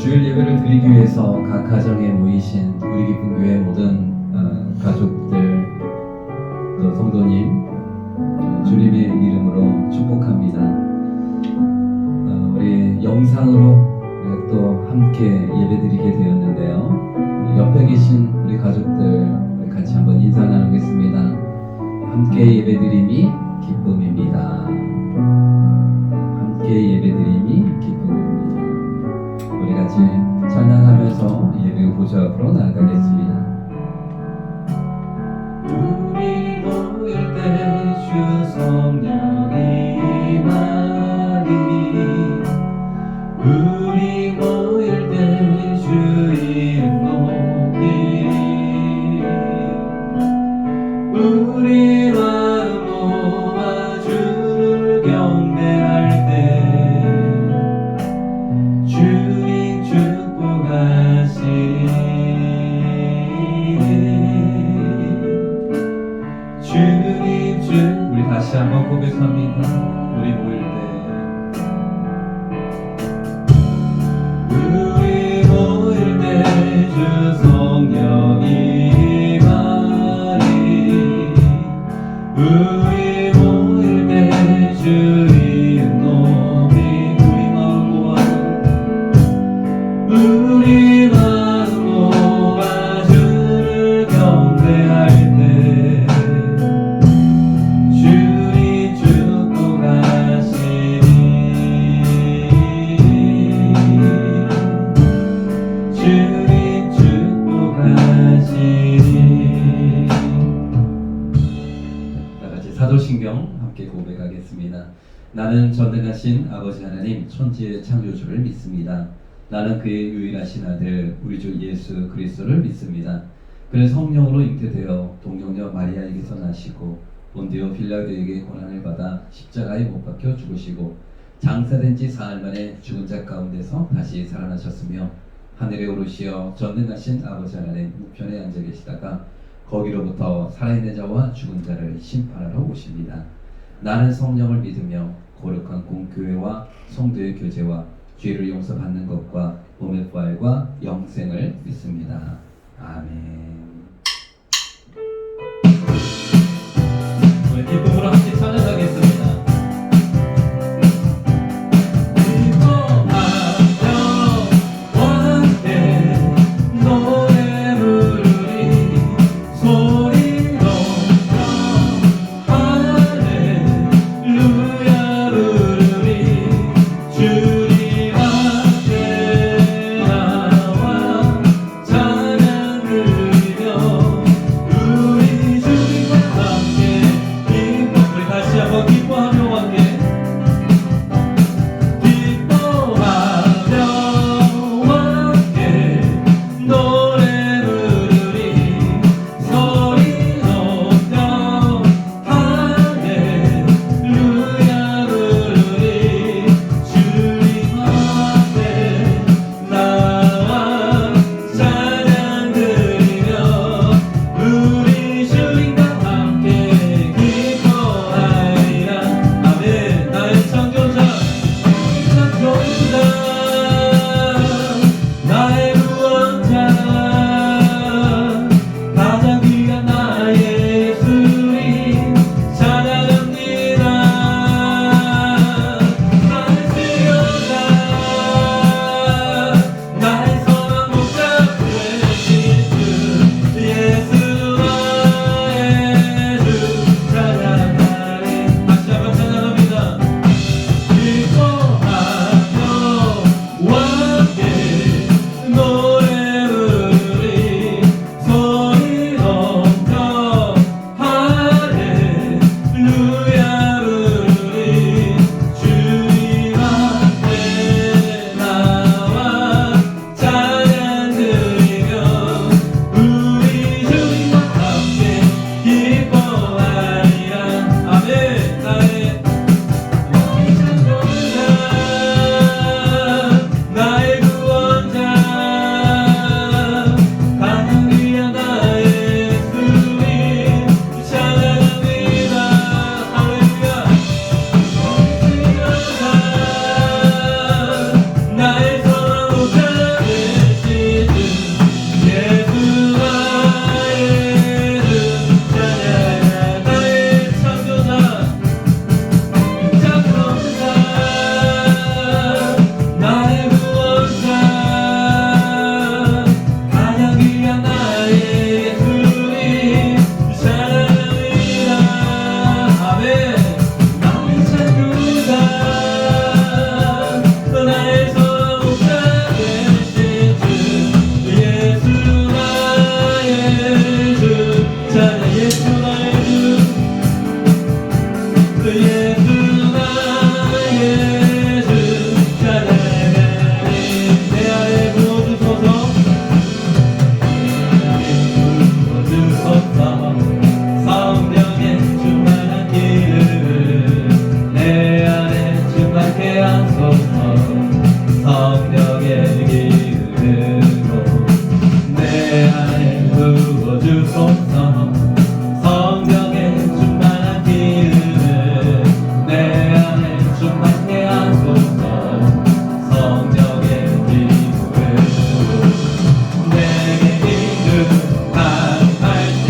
주일 예배를 드리기 위해서 각 가정에 모이신 우리 기쁨 교회 모든 가족들 또 성도님 주님의 이름으로 축복합니다. 우리 영상으로 우리가 또 함께 예배드리게 되었는데요. 옆에 계신 우리 가족들 우리 같이 한번 인사 나누겠습니다. 함께 예배드림이 기쁨입니다. 함께 예배드림이 기쁨입니다. 우리 같이 찬양하면서 예배 보좌 앞으로 나아가겠습니다. 우리 모일 때 주 성령이 임하리. 우리 모일 때 주 이름 높이리. 우리 마음 모아 주를 경배할 때 주님 축복하시리. 주님 축 우리 다시 한번 고백합니다. 우리 모일 때 우리 모일 때 주 성령이 임하리. 우리 모일 때 주 이름 높이 우리 마음 모아 우리 마음 모아 주를 경배할 때 주님 축복하시리. 주님 축복하시리. 다같이 사도신경 함께 고백하겠습니다. 나는 전능하신 아버지 하나님 천지의 창조주를 믿습니다. 나는 그의 유일하신 아들 우리 주 예수 그리스도를 믿습니다. 그는 성령으로 잉태되어 동정녀 마리아에게서 나시고 본디오 빌라도에게 고난을 받아 십자가에 못 박혀 죽으시고 장사된 지 사흘 만에 죽은 자 가운데서 다시 살아나셨으며 하늘에 오르시어 전능하신 아버지 하나님 우편에 앉아 계시다가 거기로부터 살아있는 자와 죽은 자를 심판하러 오십니다. 나는 성령을 믿으며 거룩한 공교회와 성도의 교제와 죄를 용서받는 것과 몸의 부활과 영생을 믿습니다. 아멘. 우리 기쁨으로 함께 찬양하겠습니다. 주님 앞에 나와 찬양 드리며 주소서. 성령의 충만한 기름을 내 안에 충만케 하소서. 성령의 기름을 내게 기름 가득할 때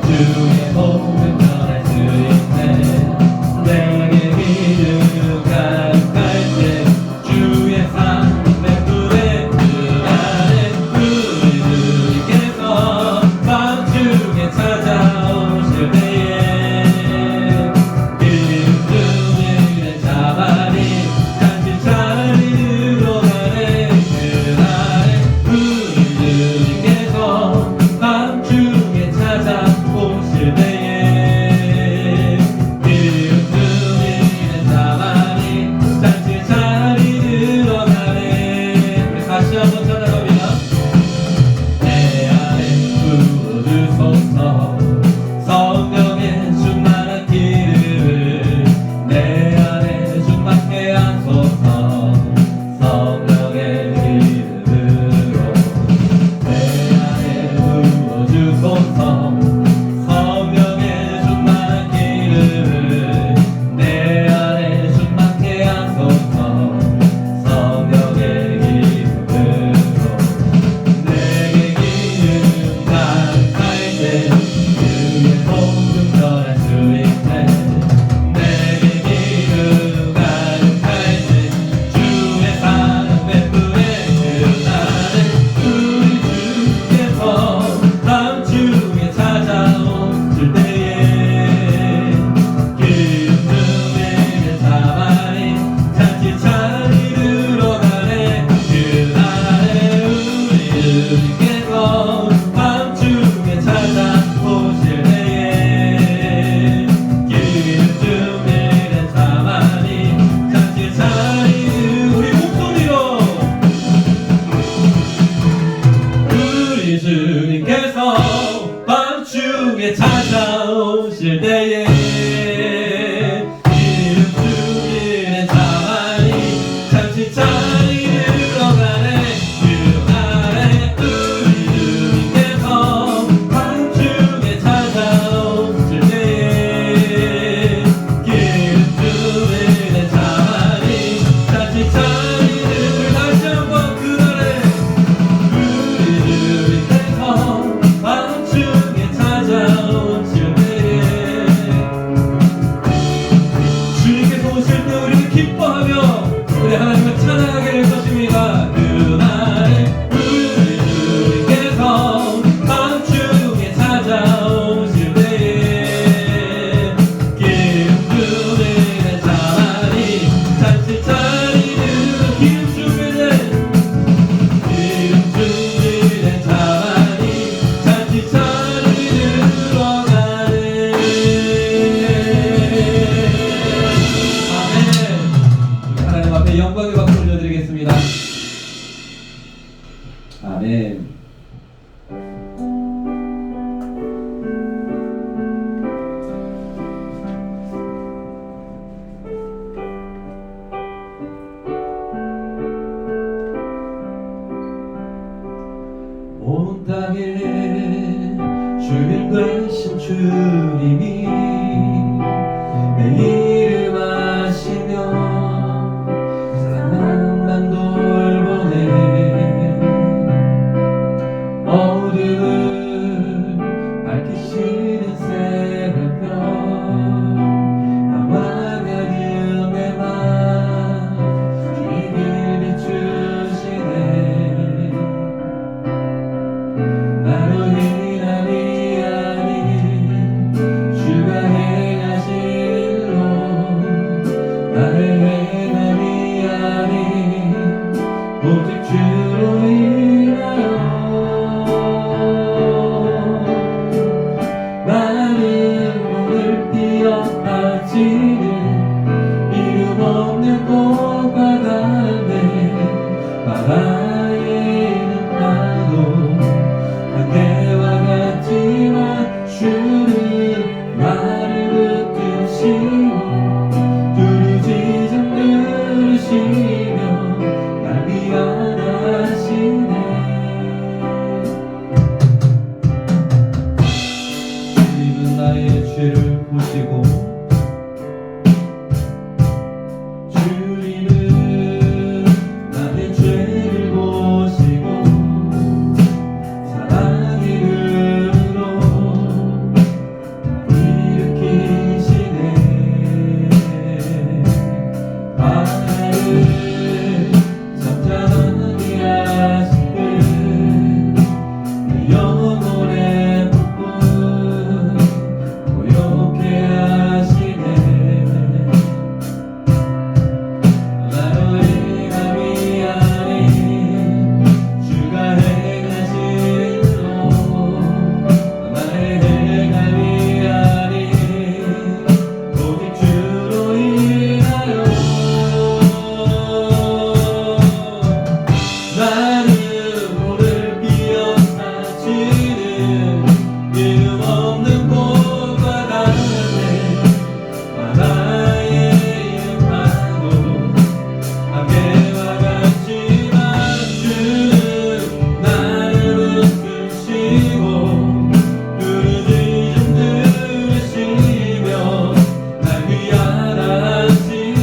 주의 복을 전할 수 있네. 내게 기름 가득할 때 주의 삶의 불에 그 안에 우리 주님께서 밤중에 찾아오실 때에 기름 주님의 자발이 잔치 자리로 가네. 그 안에 우리 주님께서 밤중에 찾아오실 때에 기름 주님의 자발이 잔치 자리로 가네. 우리 다시 한번 찾아갑니다. 내 안에 부어주소서. 성령의 충만한 기름을 내 안에 충만케 하소서. 성령의 기름으로 내 안에 부어주소서. 성령의 충만한 기름을 내 안에 충만케 하소서. 성령의 기름으로 내게 기름 가득할 때 주의 복음 전할 수 있네. 내게 기름 가득할 때 주의 사랑의 불에 그 날에 우리 주께서 밤중에 찾아오실 때에 기름 주님의 자발이 잔치 자리로 가네. 그 날에 우리 주님께서 밤중에 찾아오실 때에 기름 주님의 자발이 잔치 자리로 우리 목소리로 우리 주님께서 밤중에 찾아오실 때에 기름 주님의 자발이 잔치 자리로 가네. 그 안에 우리 주님께서 밤중에 찾아오실 때에 기름 주님의 자발이 잔치 자리를 다시 한번 그 안에 우리 주님께서 밤중에 찾아오실 때에 주님께서 오실 때 우리는 기뻐하며 우리 하나님을 찬양하게 될 것입니다. 그날에 우리 주님께서 밤중에 찾아오실 때에 기름 주님의 자발이 잔치 자리를 기름 주님의 자발이 잔치 자리를 가네. 아멘. 우리 하나님 앞에 영광의 박수 올려드리겠습니다. 아멘. 온 땅에 주인 되신 주님이 내 이름 아시며 사랑만 돌보네. 어둠을 밝히시는 새벽별 나와 가는 내 맘 주의 길 비추시네. 나로 인함이 아닌 주가 행하신 일로 나의 행함이 아닌 오직 주로 인하여 나는 오늘 뛰어빠지는 이름 없는 꽃과 같네. 바다에는 파도 그때와 같지만 주는 나를 붙드시고 부르짖음 들으시며 날 위안하시네. 죄를 보시고 주님은 나의 죄를 보시고 사랑의 눈으로 일으키시네. 바다를 잠잠하게 하신 그 영혼의 폭풍 고요케 하시네. 나로 행한 위하리 주가 행하신 로 나의 행한 위하리 오직 주로 인하여 나는 오늘 피어나지는 이름 없는 꽃과 같네. 바다의 이름만도 함께와 같지만 주는 나를 웃으시고 부르짖음 들으시며 날 귀환하시네.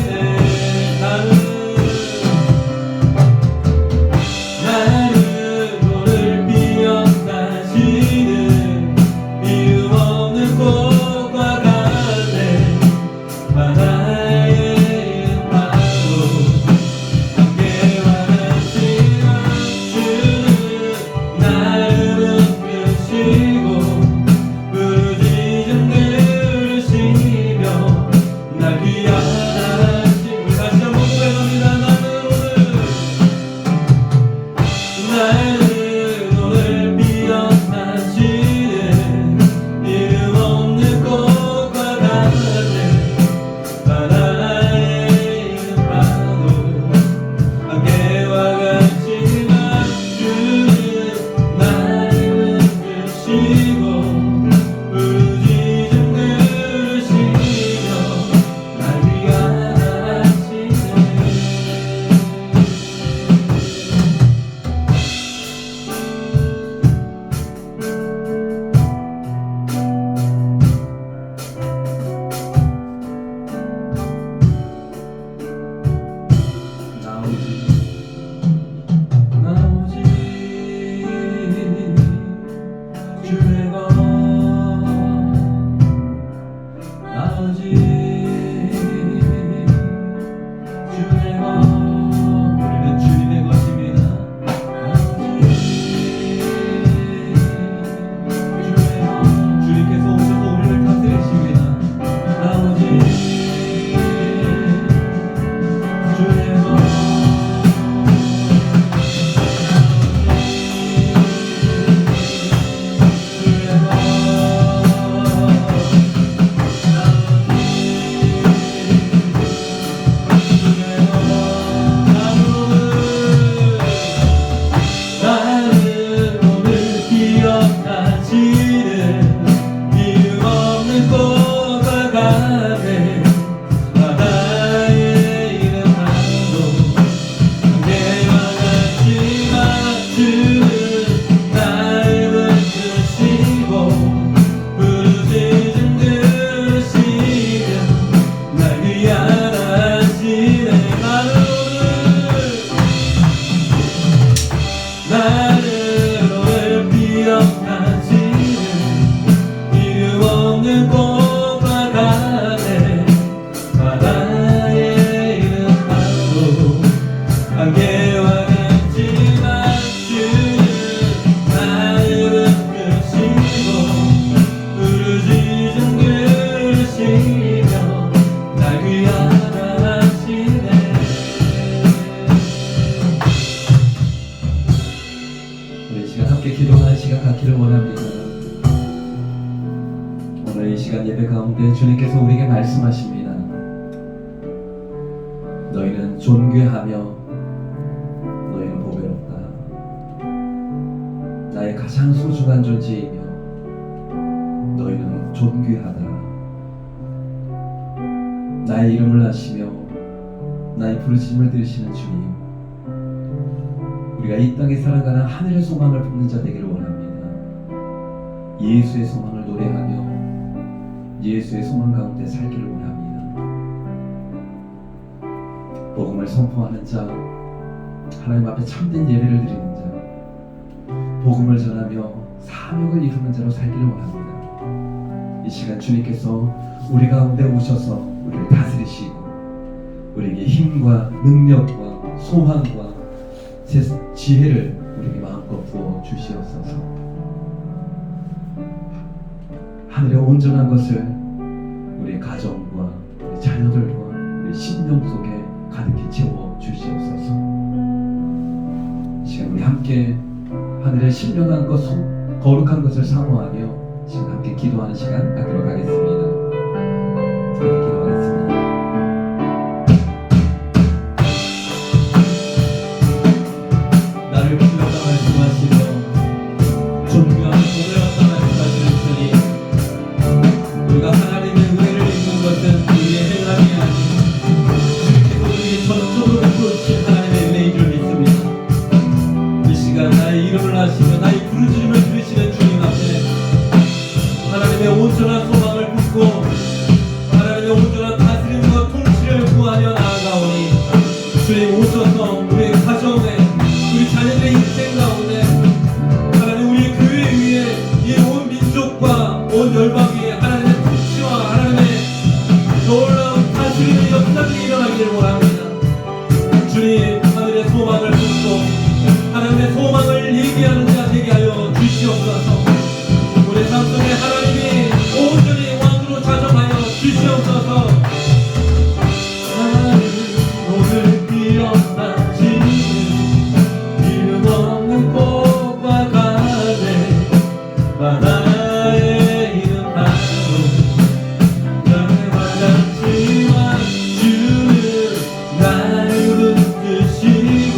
나는 오늘 피어나시는 이름 없는 꽃과 같네. 바다의 이름만도 함께와 같지만 주는 나를 웃으시고 부르짖음 들으시며 날 귀환하시고. 다시 한번 고백합니다. 나는 오늘 피어나시는 이름 없는 꽃과 같네. 바다의 이름만도 함께와 같지만 주는 나를 웃으시고 부르짖음 들으시며 날 귀환하시네. 나오지 주의 것 나오지 주의 것 우리는 주님의 것입니다. 나오지 주의 것 주님께서 오셔서 우리를 다스리십니다. 나오지 주의 것 나는 오늘 기억나지는 이름 없는 꽃과 같네. 바다의 이름만도 함께와 같지만 주는 나를 웃으시고 부르짖음 들으시며 날 귀환하시네. 나는 오늘 피어나지는 이름 없는 꽃과 같네. 바다의 이름만도 함께와 같지만 주는 나를 웃으시고 부르짖음 들으시며 날 귀환하시네. 우리 이 시간 함께 기도하는 시간 갖기를 원합니다. 오늘 이 시간 예배 가운데 주님께서 우리에게 말씀하십니다. 너희는 존귀하며 너희는 보배롭다. 나의 가장 소중한 존재이며 너희는 존귀하다. 나의 이름을 아시며 나의 부르심을 들으시는 주님, 우리가 이 땅에 살아가는 하늘의 소망을 품는 자 되기를 원합니다. 예수의 소망을 노래하며 예수의 소망 가운데 살기를 원합니다. 복음을 선포하는 자, 하나님 앞에 참된 예배를 드리는 자, 복음을 전하며 사명을 이루는 자로 살기를 원합니다. 이 시간 주님께서 우리 가운데 오셔서 우리를 다스리시고 우리에게 힘과 능력과 소망과 지혜를 우리에게 마음껏 부어 주시옵소서. 하늘의 온전한 것을 우리 가정과 우리 자녀들과 우리 심령 속에 가득히 채워 주시옵소서. 이 시간 우리 함께 하늘의 신령한 것, 거룩한 것을 사모하며 지금 함께 기도하는 시간 갖도록 하겠습니다. 함께 기도하겠습니다. 나를 불렀다 말씀하시며 존귀한 복을 얻다 말씀하시는 주님, 우리가 하나님의 은혜를 입는 것은 우리의 행함이 아닌 주님께서 우리에게 전적으로 부어주신 하나님의 은혜인 줄 믿습니다. 이 시간 나의 이름을 아시며 나의 부르짖음을 들으시는 주님 앞에 하나님의 온전한 소망을 품고 하나님의 온전한 다스림과 통치를 구하며 나아가오니 주님 오셔서 우리의 가정에 우리 자녀들의 인생 가운데 하나님 우리의 교회 위에 이 온 민족과 온 열방 위에 하나님의 통치와 하나님의 놀라운 다스림의 역사들이 일어나기를 원합니다. 주님 하늘의 소망을 품고 하나님의 소망을 얘기하는 자 되게 하여 주시옵소서. 우리 삶 속에 하나님이 온전히 왕으로 자정하여 주시옵소서. 나를 오늘 뛰어나지는 이름 없는 꽃과 같네. 바다의 이름 바로 별과 같지만 주는 나를 붙드시고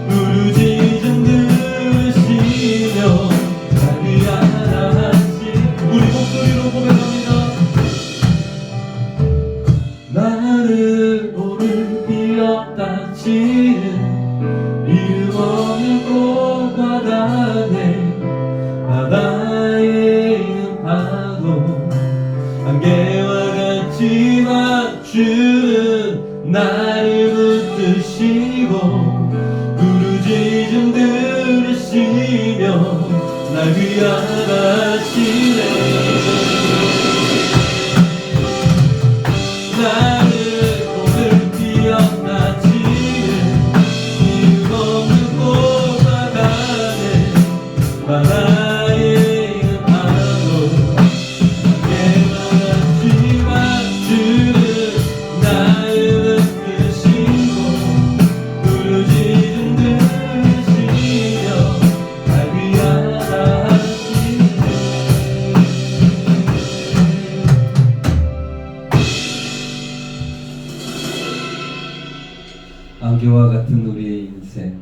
부르짖음 들으시며 날 위하신 우리 목소리로 고백합니다. 나를 오늘 비었다 치는 이름 없는 꽃과 같네. 바다에 있는 파도 안개와 같지만 주는 나를 붙드시고 부르짖음 들으시며 날 위하시네. 나를 오늘 뛰어나지는 이름 없는 꽃과 같네. 바다에 있는 파도 안개와 같지만 주는 나를 붙드시고 부르짖음 들으시며 날 위하시네. 안개와 같은 우리의 인생,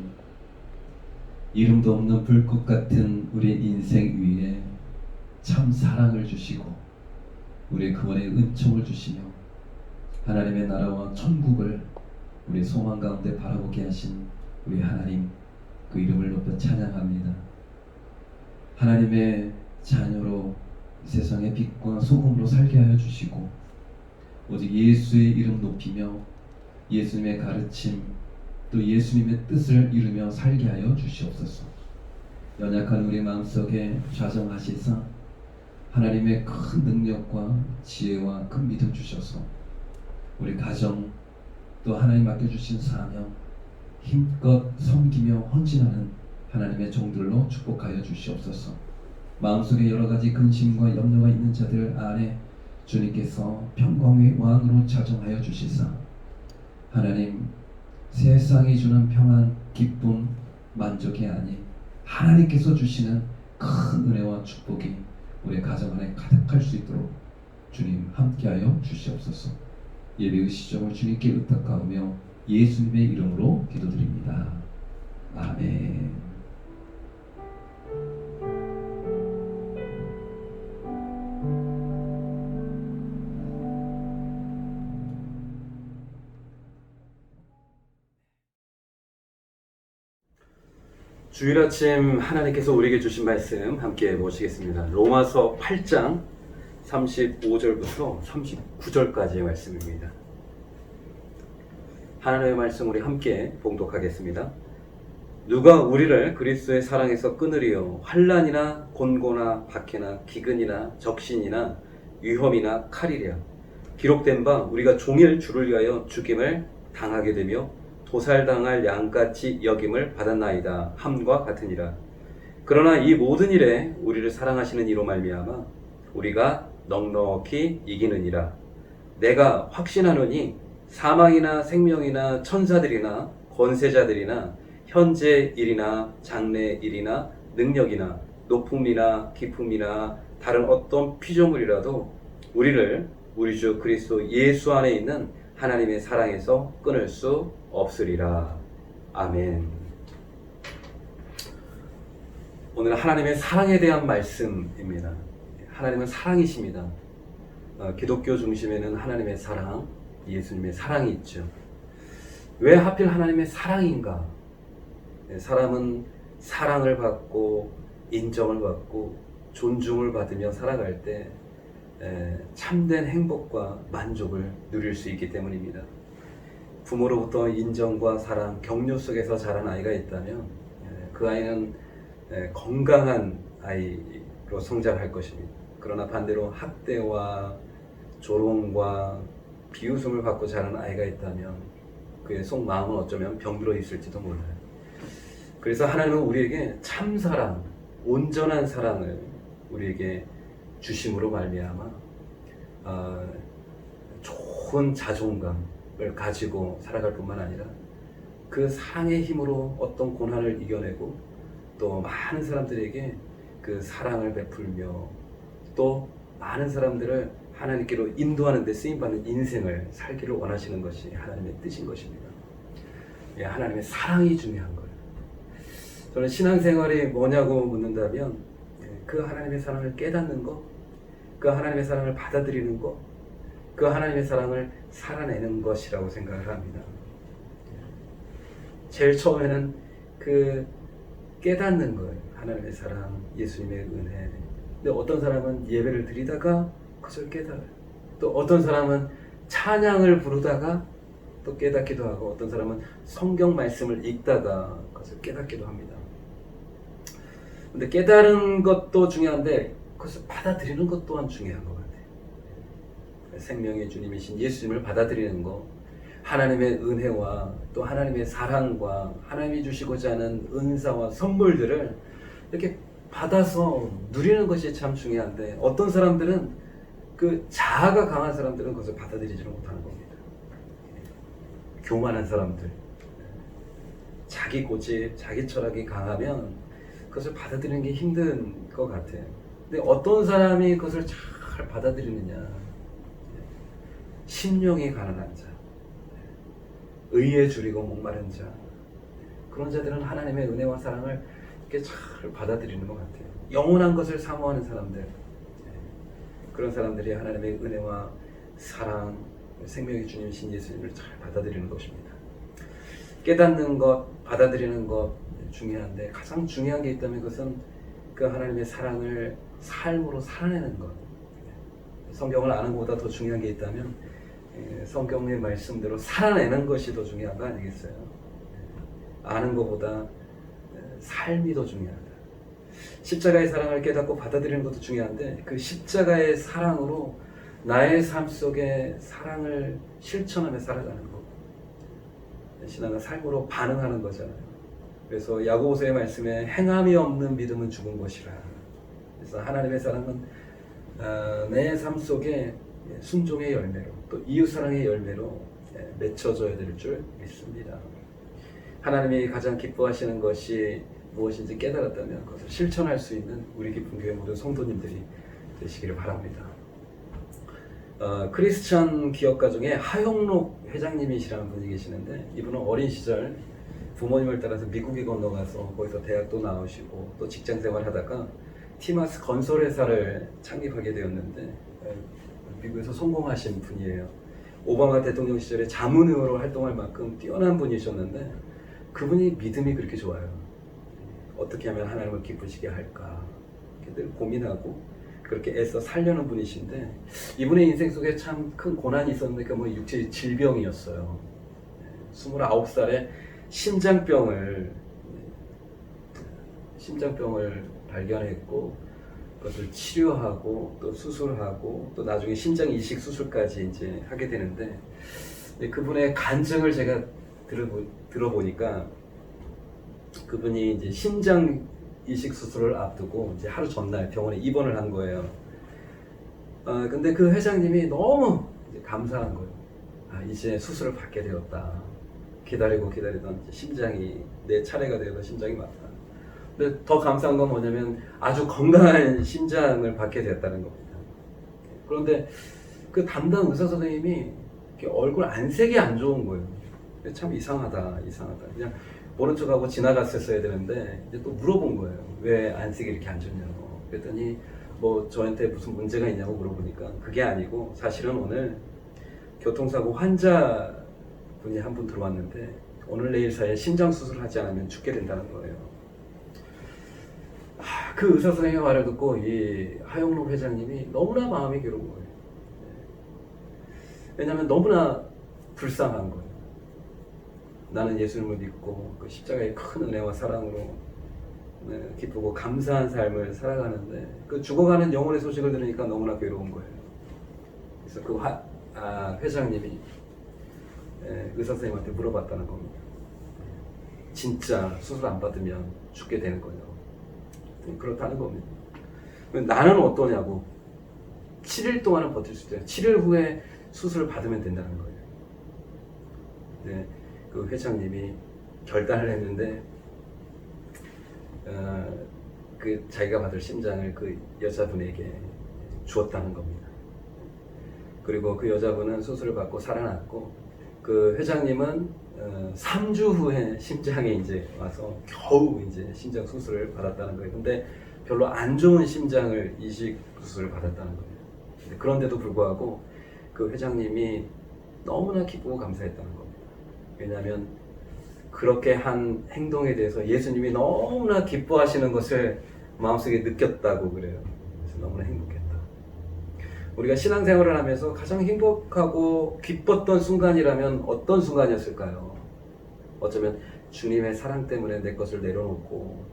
이름도 없는 불꽃 같은 우리의 인생 위에 참 사랑을 주시고 우리의 구원의 은총을 주시며 하나님의 나라와 천국을 우리 소망 가운데 바라보게 하신 우리 하나님, 그 이름을 높여 찬양합니다. 하나님의 자녀로 세상의 빛과 소금으로 살게 하여 주시고 오직 예수의 이름 높이며 예수님의 가르침 또 예수님의 뜻을 이루며 살게 하여 주시옵소서. 연약한 우리 마음속에 좌정하시사 하나님의 큰 능력과 지혜와 큰 믿음 주셔서 우리 가정 또 하나님 맡겨주신 사명 힘껏 섬기며 헌신하는 하나님의 종들로 축복하여 주시옵소서. 마음속에 여러가지 근심과 염려가 있는 자들 안에 주님께서 평강의 왕으로 자정하여 주시사 하나님 세상이 주는 평안, 기쁨, 만족이 아닌 하나님께서 주시는 큰 은혜와 축복이 우리 가정 안에 가득할 수 있도록 주님 함께하여 주시옵소서. 예배의 시점을 주님께 의탁하며 예수님의 이름으로 기도드립니다. 아멘. 주일 아침 하나님께서 우리에게 주신 말씀 함께 보시겠습니다. 로마서 8장 35절부터 39절까지의 말씀입니다. 하나님의 말씀 우리 함께 봉독하겠습니다. 누가 우리를 그리스도의 사랑에서 끊으리요 환난이나 곤고나 박해나 기근이나 적신이나 위험이나 칼이랴 기록된 바 우리가 종일 주를 위하여 죽임을 당하게 되며 도살당할 양같이 여김을 받았나이다 함과 같으니라. 그러나 이 모든 일에 우리를 사랑하시는 이로 말미암아 우리가 넉넉히 이기느니라. 내가 확신하노니 사망이나 생명이나 천사들이나 권세자들이나 현재 일이나 장래 일이나 능력이나 높음이나 깊음이나 다른 어떤 피조물이라도 우리를 우리 주 그리스도 예수 안에 있는 하나님의 사랑에서 끊을 수 없으리라. 아멘. 오늘은 하나님의 사랑에 대한 말씀입니다. 하나님은 사랑이십니다. 기독교 중심에는 하나님의 사랑, 예수님의 사랑이 있죠. 왜 하필 하나님의 사랑인가? 사람은 사랑을 받고 인정을 받고 존중을 받으며 살아갈 때 참된 행복과 만족을 누릴 수 있기 때문입니다. 부모로부터 인정과 사랑, 격려 속에서 자란 아이가 있다면 그 아이는 건강한 아이로 성장할 것입니다. 그러나 반대로 학대와 조롱과 비웃음을 받고 자란 아이가 있다면 그의 속마음은 어쩌면 병들어 있을지도 몰라요. 그래서 하나님은 우리에게 참사랑, 온전한 사랑을 우리에게 주심으로 말미암아 좋은 자존감을 가지고 살아갈 뿐만 아니라 그 사랑의 힘으로 어떤 고난을 이겨내고 또 많은 사람들에게 그 사랑을 베풀며 또 많은 사람들을 하나님께로 인도하는 데 쓰임받는 인생을 살기를 원하시는 것이 하나님의 뜻인 것입니다. 하나님의 사랑이 중요한 거예요. 저는 신앙생활이 뭐냐고 묻는다면 그 하나님의 사랑을 깨닫는 것, 그 하나님의 사랑을 받아들이는 것, 그 하나님의 사랑을 살아내는 것이라고 생각을 합니다. 제일 처음에는 그 깨닫는 거예요. 하나님의 사랑, 예수님의 은혜. 근데 어떤 사람은 예배를 드리다가 그것을 깨달아요. 또 어떤 사람은 찬양을 부르다가 또 깨닫기도 하고 어떤 사람은 성경 말씀을 읽다가 그것을 깨닫기도 합니다. 근데 깨달은 것도 중요한데 그것을 받아들이는 것 또한 중요한 것 같아요. 생명의 주님이신 예수님을 받아들이는 것, 하나님의 은혜와 또 하나님의 사랑과 하나님이 주시고자 하는 은사와 선물들을 이렇게 받아서 누리는 것이 참 중요한데 어떤 사람들은 그 자아가 강한 사람들은 그것을 받아들이지를 못하는 겁니다. 교만한 사람들, 자기 고집, 자기 철학이 강하면 그것을 받아들이는 게 힘든 것 같아요. 근데 어떤 사람이 그것을 잘 받아들이느냐? 심령이 가난한 자, 의에 줄이고 목마른 자, 그런 자들은 하나님의 은혜와 사랑을 이렇게 잘 받아들이는 것 같아요. 영원한 것을 사모하는 사람들, 그런 사람들이 하나님의 은혜와 사랑, 생명의 주님이신 예수님을 잘 받아들이는 것입니다. 깨닫는 것, 받아들이는 것 중요한데 가장 중요한 게 있다면 그것은 그 하나님의 사랑을 삶으로 살아내는 것. 성경을 아는 것보다 더 중요한 게 있다면 성경의 말씀대로 살아내는 것이 더 중요한 거 아니겠어요? 아는 것보다 삶이 더 중요하다. 십자가의 사랑을 깨닫고 받아들이는 것도 중요한데 그 십자가의 사랑으로 나의 삶 속에 사랑을 실천하며 살아가는 것. 신앙은 삶으로 반응하는 거잖아요. 그래서 야고보서의 말씀에 행함이 없는 믿음은 죽은 것이라. 그래서 하나님의 사랑은 내 삶 속에 순종의 열매로 또 이웃사랑의 열매로 맺혀져야 될 줄 믿습니다. 하나님이 가장 기뻐하시는 것이 무엇인지 깨달았다면 그것을 실천할 수 있는 우리 깊은 교회 모든 성도님들이 되시기를 바랍니다. 크리스찬 기업가 중에 하용록 회장님이시라는 분이 계시는데 이분은 어린 시절 부모님을 따라서 미국에 건너가서 거기서 대학도 나오시고 또 직장생활 하다가 티마스 건설회사를 창립하게 되었는데 미국에서 성공하신 분이에요. 오바마 대통령 시절에 자문의원으로 활동할 만큼 뛰어난 분이셨는데 그분이 믿음이 그렇게 좋아요. 어떻게 하면 하나님을 기쁘시게 할까 늘 고민하고 그렇게 애써 살려는 분이신데 이분의 인생 속에 참 큰 고난이 있었는데 그 뭐 육체 질병이었어요. 29살에 심장병을 발견했고 그것을 치료하고 또 수술하고 또 나중에 심장 이식 수술까지 이제 하게 되는데 그분의 간증을 제가 들어보니까 그분이 이제 심장 이식 수술을 앞두고 이제 하루 전날 병원에 입원을 한 거예요. 근데 그 회장님이 너무 이제 감사한 거예요. 이제 수술을 받게 되었다. 기다리던 심장이 내 차례가 되어서 심장이 맞다. 근데 더 감사한 건 뭐냐면 아주 건강한 심장을 받게 되었다는 겁니다. 그런데 그 담당 의사 선생님이 얼굴 안색이 안 좋은 거예요. 참 이상하다. 그냥 모른 척하고 지나갔었어야 되는데 이제 또 물어본 거예요. 왜 안색이 이렇게 안 좋냐고. 그랬더니 뭐 저한테 무슨 문제가 있냐고 물어보니까 그게 아니고 사실은 오늘 교통사고 환자분이 한 분 들어왔는데 오늘 내일 사이에 심장 수술을 하지 않으면 죽게 된다는 거예요. 그 의사 선생님의 말을 듣고 이 하영록 회장님이 너무나 마음이 괴로운 거예요. 왜냐하면 너무나 불쌍한 거예요. 나는 예수님을 믿고 그 십자가의 큰 은혜와 사랑으로 기쁘고 감사한 삶을 살아가는데 그 죽어가는 영혼의 소식을 들으니까 너무나 괴로운 거예요. 그래서 그 회장님이 의사 선생님한테 물어봤다는 겁니다. 진짜 수술 안 받으면 죽게 되는 거예요. 그렇다는 겁니다. 나는 어떠냐고. 7일 동안은 버틸 수 있어요. 7일 후에 수술을 받으면 된다는 거예요. 네, 그 회장님이 결단을 했는데 그 자기가 받을 심장을 그 여자분에게 주었다는 겁니다. 그리고 그 여자분은 수술을 받고 살아났고 그 회장님은 3주 후에 심장에 이제 와서 겨우 이제 심장 수술을 받았다는 거예요. 근데 별로 안 좋은 심장을 이식 수술을 받았다는 거예요. 그런데도 불구하고 그 회장님이 너무나 기쁘고 감사했다는 겁니다. 왜냐하면 그렇게 한 행동에 대해서 예수님이 너무나 기뻐하시는 것을 마음속에 느꼈다고 그래요. 그래서 너무나 행복했다. 우리가 신앙생활을 하면서 가장 행복하고 기뻤던 순간이라면 어떤 순간이었을까요? 어쩌면 주님의 사랑 때문에 내 것을 내려놓고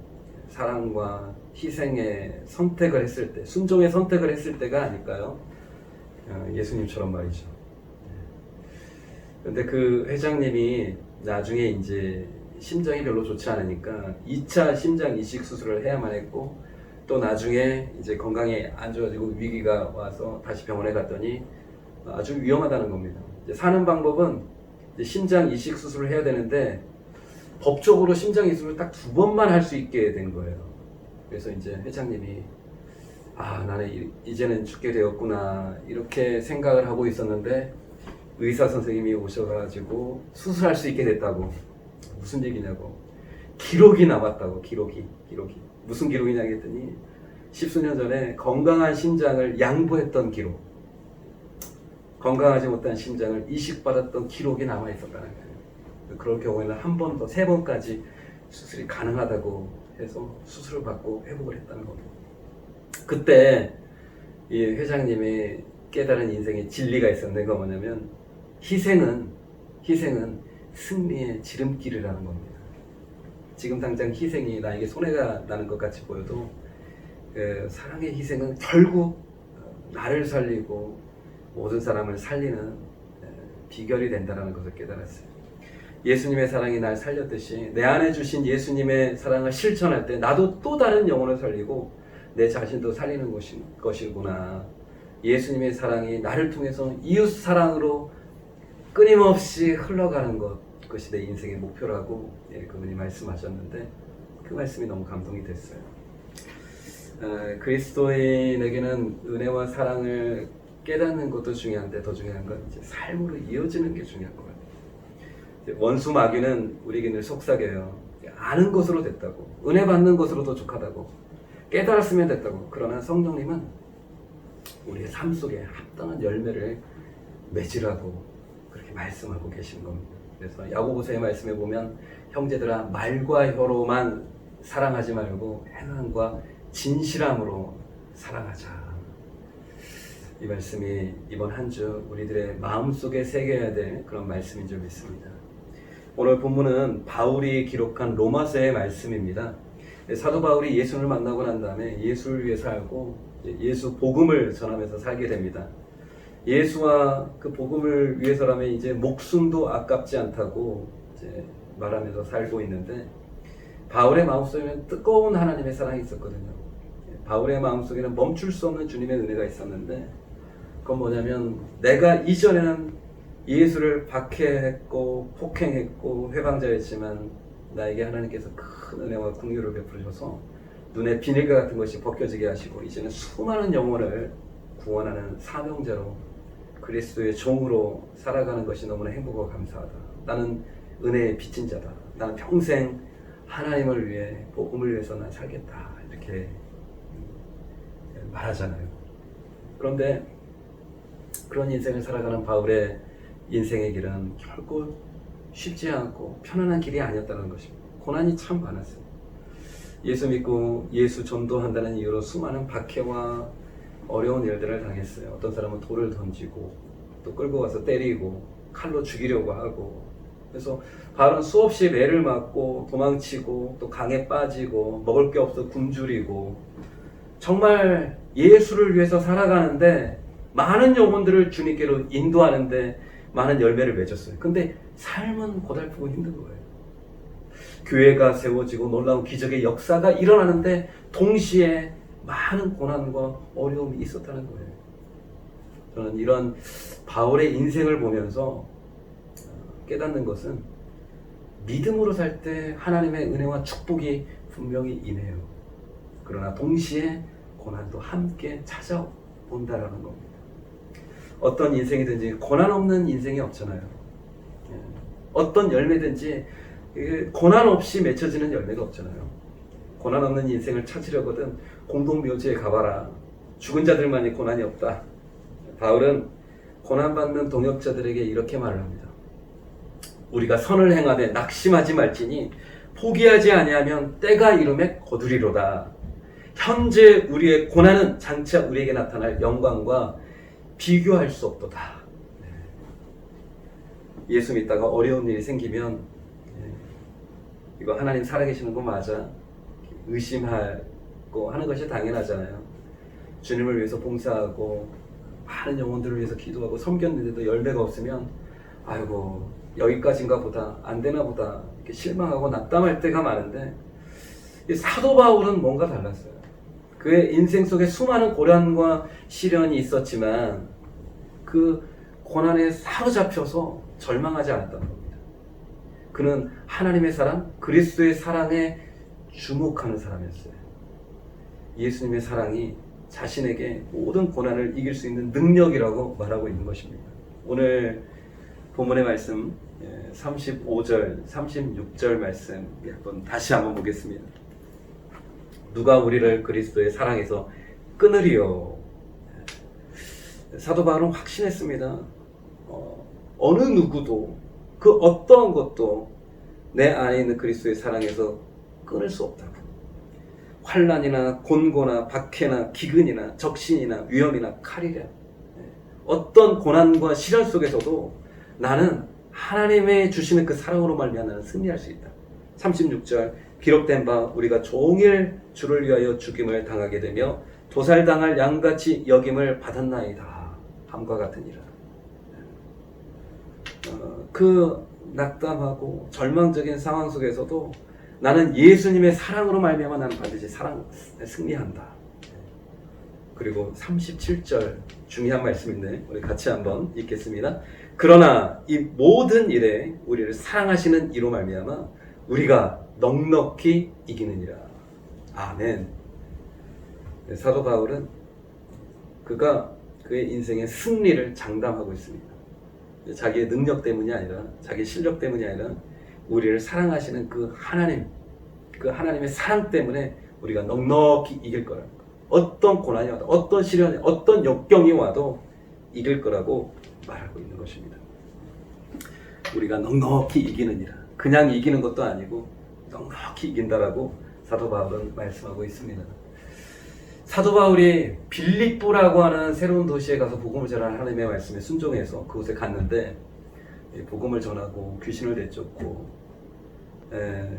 사랑과 희생의 선택을 했을 때, 순종의 선택을 했을 때가 아닐까요? 예수님처럼 말이죠. 근데 그 회장님이 나중에 이제 심장이 별로 좋지 않으니까 2차 심장 이식 수술을 해야만 했고 또 나중에 이제 건강이 안 좋아지고 위기가 와서 다시 병원에 갔더니 아주 위험하다는 겁니다. 이제 사는 방법은 이제 심장 이식 수술을 해야 되는데 법적으로 심장 이식을 딱 2번만 할 수 있게 된 거예요. 그래서 이제 회장님이 나는 이제는 죽게 되었구나 이렇게 생각을 하고 있었는데 의사 선생님이 오셔가지고 수술할 수 있게 됐다고. 무슨 얘기냐고. 기록이 남았다고. 기록이 무슨 기록이냐 했더니 10수년 전에 건강한 심장을 양보했던 기록, 건강하지 못한 심장을 이식받았던 기록이 남아있었다는 거예요. 그럴 경우에는 한 번 더 3번까지 수술이 가능하다고 해서 수술을 받고 회복을 했다는 겁니다. 그때 이 회장님이 깨달은 인생의 진리가 있었는데 그거 뭐냐면 희생은 승리의 지름길이라는 겁니다. 지금 당장 희생이 나에게 손해가 나는 것 같이 보여도 사랑의 희생은 결국 나를 살리고 모든 사람을 살리는 비결이 된다는 것을 깨달았어요. 예수님의 사랑이 날 살렸듯이 내 안에 주신 예수님의 사랑을 실천할 때 나도 또 다른 영혼을 살리고 내 자신도 살리는 것이구나. 예수님의 사랑이 나를 통해서 이웃 사랑으로 끊임없이 흘러가는 그것이 내 인생의 목표라고 그분이 말씀하셨는데 그 말씀이 너무 감동이 됐어요. 그리스도인에게는 은혜와 사랑을 깨닫는 것도 중요한데 더 중요한 건 이제 삶으로 이어지는 게 중요한 것 같아요. 원수 마귀는 우리에게 늘 속삭여요. 아는 것으로 됐다고, 은혜 받는 것으로 더 족하다고, 깨달았으면 됐다고. 그러나 성령님은 우리의 삶 속에 합당한 열매를 맺으라고 그렇게 말씀하고 계신 겁니다. 그래서 야고보서의 말씀에 보면 형제들아 말과 혀로만 사랑하지 말고 행함과 진실함으로 사랑하자. 이 말씀이 이번 한 주 우리들의 마음속에 새겨야 될 그런 말씀인 줄 믿습니다. 오늘 본문은 바울이 기록한 로마서의 말씀입니다. 사도 바울이 예수를 만나고 난 다음에 예수를 위해 살고 예수 복음을 전하면서 살게 됩니다. 예수와 그 복음을 위해서라면 이제 목숨도 아깝지 않다고 이제 말하면서 살고 있는데, 바울의 마음속에는 뜨거운 하나님의 사랑이 있었거든요. 바울의 마음속에는 멈출 수 없는 주님의 은혜가 있었는데, 그건 뭐냐면 내가 이전에는 예수를 박해했고 폭행했고 회방자였지만 나에게 하나님께서 큰 은혜와 긍휼을 베풀으셔서 눈에 비닐과 같은 것이 벗겨지게 하시고 이제는 수많은 영혼을 구원하는 사명자로 그리스도의 종으로 살아가는 것이 너무나 행복하고 감사하다. 나는 은혜의 빚진 자다. 나는 평생 하나님을 위해 복음을 위해서 난 살겠다. 이렇게 말하잖아요. 그런데 그런 인생을 살아가는 바울의 인생의 길은 결코 쉽지 않고 편안한 길이 아니었다는 것입니다. 고난이 참 많았어요. 예수 믿고 예수 전도한다는 이유로 수많은 박해와 어려운 일들을 당했어요. 어떤 사람은 돌을 던지고 또 끌고 가서 때리고 칼로 죽이려고 하고, 그래서 바울은 수없이 매를 맞고 도망치고 또 강에 빠지고 먹을 게 없어 굶주리고 정말 예수를 위해서 살아가는데 많은 영혼들을 주님께로 인도하는데 많은 열매를 맺었어요. 근데 삶은 고달프고 힘든 거예요. 교회가 세워지고 놀라운 기적의 역사가 일어나는데 동시에 많은 고난과 어려움이 있었다는 거예요. 저는 이런 바울의 인생을 보면서 깨닫는 것은 믿음으로 살 때 하나님의 은혜와 축복이 분명히 임해요. 그러나 동시에 고난도 함께 찾아온다라는 겁니다. 어떤 인생이든지 고난 없는 인생이 없잖아요. 어떤 열매든지 고난 없이 맺혀지는 열매가 없잖아요. 고난 없는 인생을 찾으려거든 공동묘지에 가봐라. 죽은 자들만이 고난이 없다. 바울은 고난받는 동역자들에게 이렇게 말을 합니다. 우리가 선을 행하되 낙심하지 말지니 포기하지 아니하면 때가 이름에 거두리로다. 현재 우리의 고난은 장차 우리에게 나타날 영광과 비교할 수 없도다. 예수 믿다가 어려운 일이 생기면 이거 하나님 살아계시는 거 맞아? 의심하고 하는 것이 당연하잖아요. 주님을 위해서 봉사하고 많은 영혼들을 위해서 기도하고 섬겼는데도 열매가 없으면 아이고 여기까지인가 보다, 안 되나 보다 이렇게 실망하고 낙담할 때가 많은데, 이 사도 바울은 뭔가 달랐어요. 그의 인생 속에 수많은 고난과 시련이 있었지만 그 고난에 사로잡혀서 절망하지 않았다는 겁니다. 그는 하나님의 사랑, 그리스도의 사랑에 주목하는 사람이었어요. 예수님의 사랑이 자신에게 모든 고난을 이길 수 있는 능력이라고 말하고 있는 것입니다. 오늘 본문의 말씀 35절, 36절 말씀 다시 한번 보겠습니다. 누가 우리를 그리스도의 사랑에서 끊으리요? 사도 바울은 확신했습니다. 어느 누구도 그 어떠한 것도 내 안에 있는 그리스도의 사랑에서 끊을 수 없다고. 환난이나 곤고나 박해나 기근이나 적신이나 위험이나 칼이랴, 어떤 고난과 시련 속에서도 나는 하나님의 주시는 그 사랑으로 말미암아 나는 승리할 수 있다. 36절 기록된 바 우리가 종일 주를 위하여 죽임을 당하게 되며 도살당할 양같이 여김을 받았나이다. 함과 같으니라. 그 낙담하고 절망적인 상황 속에서도 나는 예수님의 사랑으로 말미암아 나는 반드시 승리한다. 그리고 37절 중요한 말씀인데 우리 같이 한번 읽겠습니다. 그러나 이 모든 일에 우리를 사랑하시는 이로 말미암아 우리가 넉넉히 이기느니라. 아멘. 사도 바울은 그가 그의 인생의 승리를 장담하고 있습니다. 자기의 능력 때문이 아니라 자기 실력 때문이 아니라 우리를 사랑하시는 그 하나님의 사랑 때문에 우리가 넉넉히 이길 거라는 거. 어떤 고난이 와도 어떤 시련이 어떤 역경이 와도 이길 거라고 말하고 있는 것입니다. 우리가 넉넉히 이기느니라. 그냥 이기는 것도 아니고 넉넉히 이긴다라고 사도 바울은 말씀하고 있습니다. 사도 바울이 빌립보라고 하는 새로운 도시에 가서 복음을 전하는 하나님의 말씀에 순종해서 그곳에 갔는데 복음을 전하고 귀신을 내쫓고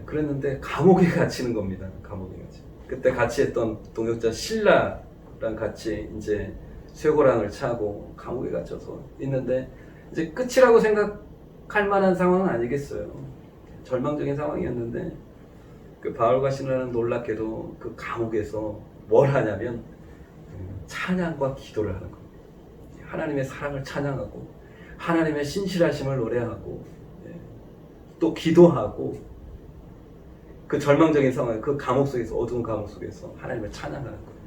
그랬는데 감옥에 갇히는 겁니다. 감옥에 갇히. 그때 같이 했던 동역자 신라랑 같이 이제 쇠고랑을 차고 감옥에 갇혀서 있는데 이제 끝이라고 생각할 만한 상황은 아니겠어요. 절망적인 상황이었는데 그 바울과 신라는 놀랍게도 그 감옥에서 뭘 하냐면 찬양과 기도를 하는 겁니다. 하나님의 사랑을 찬양하고 하나님의 신실하심을 노래하고 또 기도하고 그 절망적인 상황, 그 감옥 속에서 어두운 감옥 속에서 하나님을 찬양하는 거예요.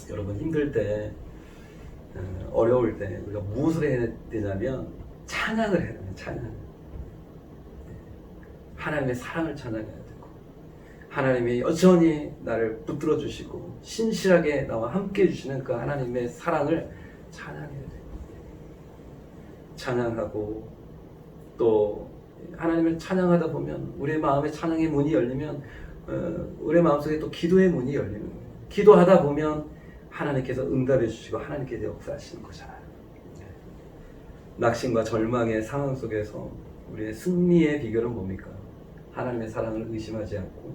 여러분 힘들 때 어려울 때 우리가 무엇을 해야 되냐면 찬양을 해야 돼요. 찬양. 하나님의 사랑을 찬양해야 되고 하나님이 여전히 나를 붙들어 주시고 신실하게 나와 함께 해주시는 그 하나님의 사랑을 찬양해야 돼요. 찬양하고 또 하나님을 찬양하다 보면 우리의 마음에 찬양의 문이 열리면 우리의 마음속에 또 기도의 문이 열리는 거예요. 기도하다 보면 하나님께서 응답해 주시고 하나님께서 역사하시는 거잖아요. 낙심과 절망의 상황 속에서 우리의 승리의 비결은 뭡니까? 하나님의 사랑을 의심하지 않고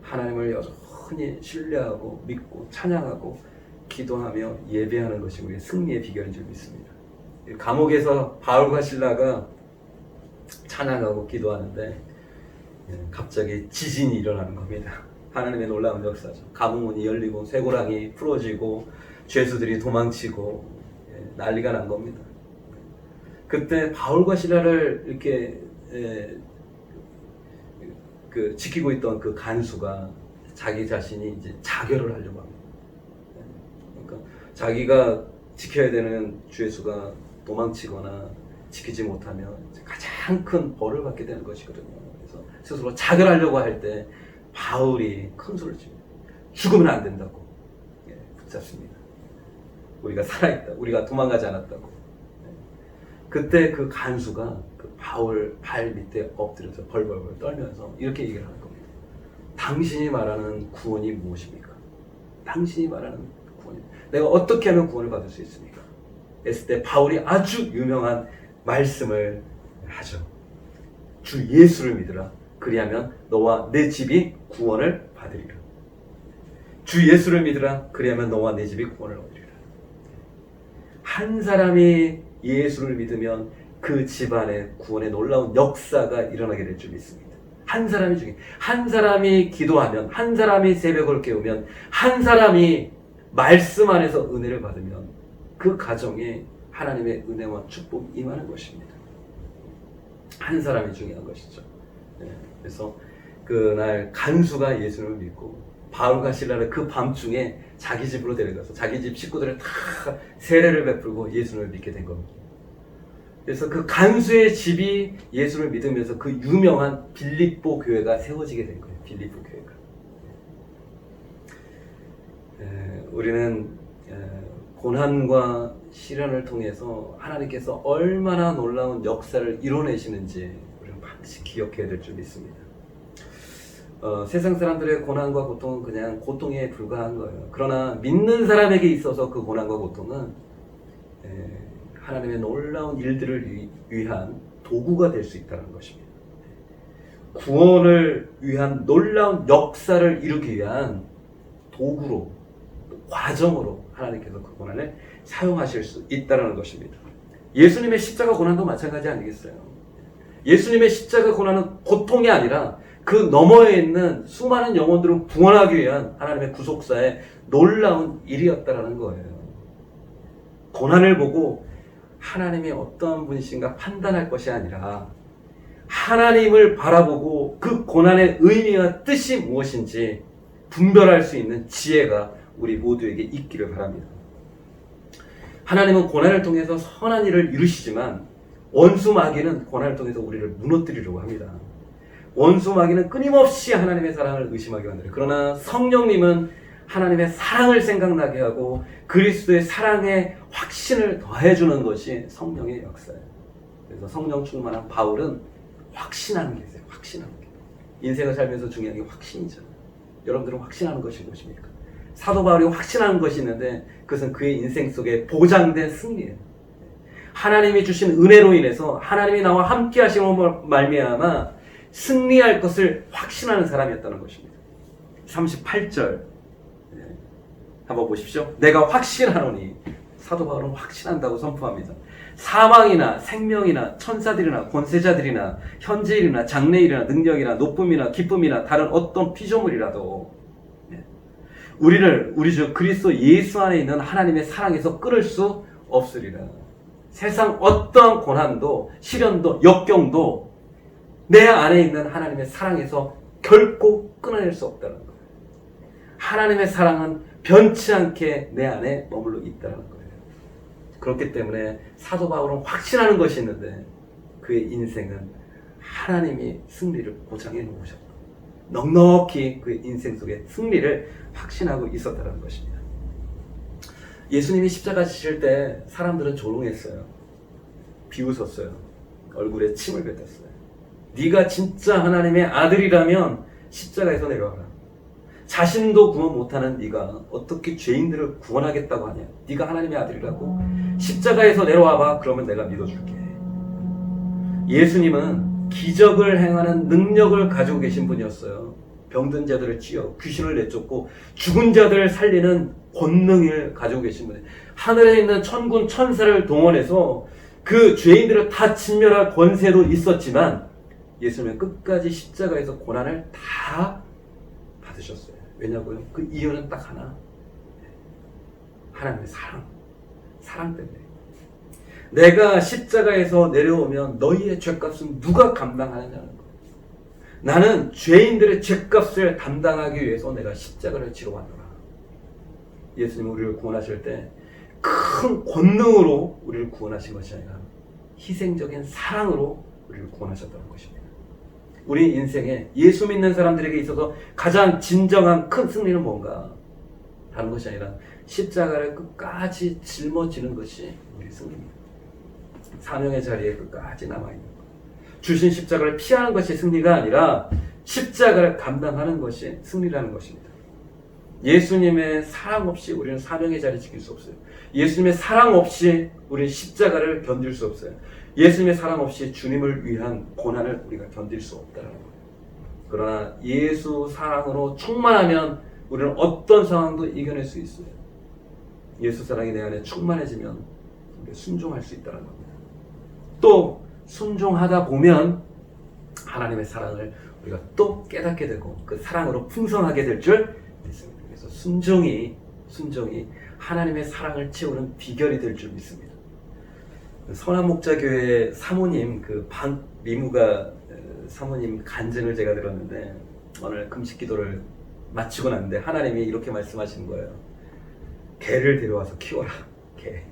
하나님을 여전히 신뢰하고 믿고 찬양하고 기도하며 예배하는 것이 우리의 승리의 비결인 줄 믿습니다. 감옥에서 바울과 실라가 찬양하고 기도하는데 갑자기 지진이 일어나는 겁니다. 하나님의 놀라운 역사죠. 감옥문이 열리고 쇠고랑이 풀어지고 죄수들이 도망치고 난리가 난 겁니다. 그때 바울과 실라를 이렇게 지키고 있던 그 간수가 자기 자신이 이제 자결을 하려고 합니다. 그러니까 자기가 지켜야 되는 죄수가 도망치거나 지키지 못하면 가장 큰 벌을 받게 되는 것이거든요. 그래서 스스로 자결하려고 할 때 바울이 큰 소리를 칩니다. 죽으면 안 된다고 붙잡습니다. 우리가 살아있다. 우리가 도망가지 않았다고. 그때 그 간수가 그 바울 발 밑에 엎드려서 벌벌벌 떨면서 이렇게 얘기를 하는 겁니다. 당신이 말하는 구원이 무엇입니까? 당신이 말하는 구원이 내가 어떻게 하면 구원을 받을 수 있습니까? 했을 때 바울이 아주 유명한 말씀을 하죠. 주 예수를 믿으라. 그리하면 너와 내 집이 구원을 받으리라. 주 예수를 믿으라. 그리하면 너와 내 집이 구원을 얻으리라. 한 사람이 예수를 믿으면 그 집안에 구원의 놀라운 역사가 일어나게 될 줄 믿습니다. 한 사람이 중에 한 사람이 기도하면, 한 사람이 새벽을 깨우면, 한 사람이 말씀 안에서 은혜를 받으면 그 가정에 하나님의 은혜와 축복이 임하는 것입니다. 한 사람이 중요한 것이죠. 그래서 그날 간수가 예수를 믿고 바울과 실라를 그 밤중에 자기 집으로 데려가서 자기 집 식구들을 다 세례를 베풀고 예수를 믿게 된 겁니다. 그래서 그 간수의 집이 예수를 믿으면서 그 유명한 빌립보 교회가 세워지게 된 거예요. 빌립보 교회가. 우리는 고난과 시련을 통해서 하나님께서 얼마나 놀라운 역사를 이뤄내시는지 우리는 반드시 기억해야 될 줄 믿습니다. 세상 사람들의 고난과 고통은 그냥 고통에 불과한 거예요. 그러나 믿는 사람에게 있어서 그 고난과 고통은 하나님의 놀라운 일들을 위한 도구가 될 수 있다는 것입니다. 구원을 위한 놀라운 역사를 이루기 위한 도구로, 과정으로 하나님께서 그 고난을 사용하실 수 있다는 것입니다. 예수님의 십자가 고난도 마찬가지 아니겠어요? 예수님의 십자가 고난은 고통이 아니라 그 너머에 있는 수많은 영혼들을 구원하기 위한 하나님의 구속사의 놀라운 일이었다는 거예요. 고난을 보고 하나님이 어떤 분이신가 판단할 것이 아니라 하나님을 바라보고 그 고난의 의미와 뜻이 무엇인지 분별할 수 있는 지혜가 우리 모두에게 있기를 바랍니다. 하나님은 고난을 통해서 선한 일을 이루시지만 원수 마귀는 고난을 통해서 우리를 무너뜨리려고 합니다. 원수 마귀는 끊임없이 하나님의 사랑을 의심하게 만들어요. 그러나 성령님은 하나님의 사랑을 생각나게 하고 그리스도의 사랑에 확신을 더해주는 것이 성령의 역사예요. 그래서 성령 충만한 바울은 확신하는 게 있어요. 확신하는 게. 인생을 살면서 중요한 게 확신이잖아요. 여러분들은 확신하는 것이 무엇입니까? 사도 바울이 확신하는 것이 있는데 그것은 그의 인생 속에 보장된 승리예요. 하나님이 주신 은혜로 인해서 하나님이 나와 함께 하심으로 말미암아 승리할 것을 확신하는 사람이었다는 것입니다. 38절 한번 보십시오. 내가 확신하노니, 사도 바울은 확신한다고 선포합니다. 사망이나 생명이나 천사들이나 권세자들이나 현재일이나 장래일이나 능력이나 높음이나 기쁨이나 다른 어떤 피조물이라도 우리 주 그리스도 예수 안에 있는 하나님의 사랑에서 끊을 수 없으리라. 세상 어떠한 고난도 시련도 역경도 내 안에 있는 하나님의 사랑에서 결코 끊어낼 수 없다는 거예요. 하나님의 사랑은 변치 않게 내 안에 머물러 있다는 거예요. 그렇기 때문에 사도 바울은 확신하는 것이 있는데 그의 인생은 하나님이 승리를 보장해 놓으셨다. 넉넉히 그의 인생 속에 승리를 확신하고 있었다는 것입니다. 예수님이 십자가 지실 때 사람들은 조롱했어요. 비웃었어요. 얼굴에 침을 뱉었어요. 네가 진짜 하나님의 아들이라면 십자가에서 내려와라. 자신도 구원 못하는 네가 어떻게 죄인들을 구원하겠다고 하냐. 네가 하나님의 아들이라고 십자가에서 내려와봐. 그러면 내가 믿어줄게. 예수님은 기적을 행하는 능력을 가지고 계신 분이었어요. 병든 자들을 치여 귀신을 내쫓고 죽은 자들을 살리는 권능을 가지고 계신 분이에요. 하늘에 있는 천군 천사를 동원해서 그 죄인들을 다 진멸할 권세도 있었지만 예수님은 끝까지 십자가에서 고난을 다 받으셨어요. 왜냐고요? 그 이유는 딱 하나. 하나님의 사랑 때문에. 내가 십자가에서 내려오면 너희의 죄값은 누가 감당하느냐는 거예요. 나는 죄인들의 죄값을 담당하기 위해서 내가 십자가를 지러 왔노라. 예수님은 우리를 구원하실 때 큰 권능으로 우리를 구원하신 것이 아니라 희생적인 사랑으로 우리를 구원하셨다는 것입니다. 우리 인생에 예수 믿는 사람들에게 있어서 가장 진정한 큰 승리는 뭔가? 다른 것이 아니라 십자가를 끝까지 짊어지는 것이 우리 승리입니다. 사명의 자리에 끝까지 남아있는 것. 주신 십자가를 피하는 것이 승리가 아니라 십자가를 감당하는 것이 승리라는 것입니다. 예수님의 사랑 없이 우리는 사명의 자리를 지킬 수 없어요. 예수님의 사랑 없이 우리는 십자가를 견딜 수 없어요. 예수님의 사랑 없이 주님을 위한 고난을 우리가 견딜 수 없다는 거예요. 그러나 예수 사랑으로 충만하면 우리는 어떤 상황도 이겨낼 수 있어요. 예수 사랑이 내 안에 충만해지면 우리가 순종할 수 있다는 겁니다. 또 순종하다 보면 하나님의 사랑을 우리가 또 깨닫게 되고 그 사랑으로 풍성하게 될 줄 믿습니다. 그래서 순종이 하나님의 사랑을 채우는 비결이 될 줄 믿습니다. 선한목자교회 사모님 미무가 사모님 간증을 제가 들었는데 오늘 금식 기도를 마치고 났는데 하나님이 이렇게 말씀하시는 거예요. 개를 데려와서 키워라. 개.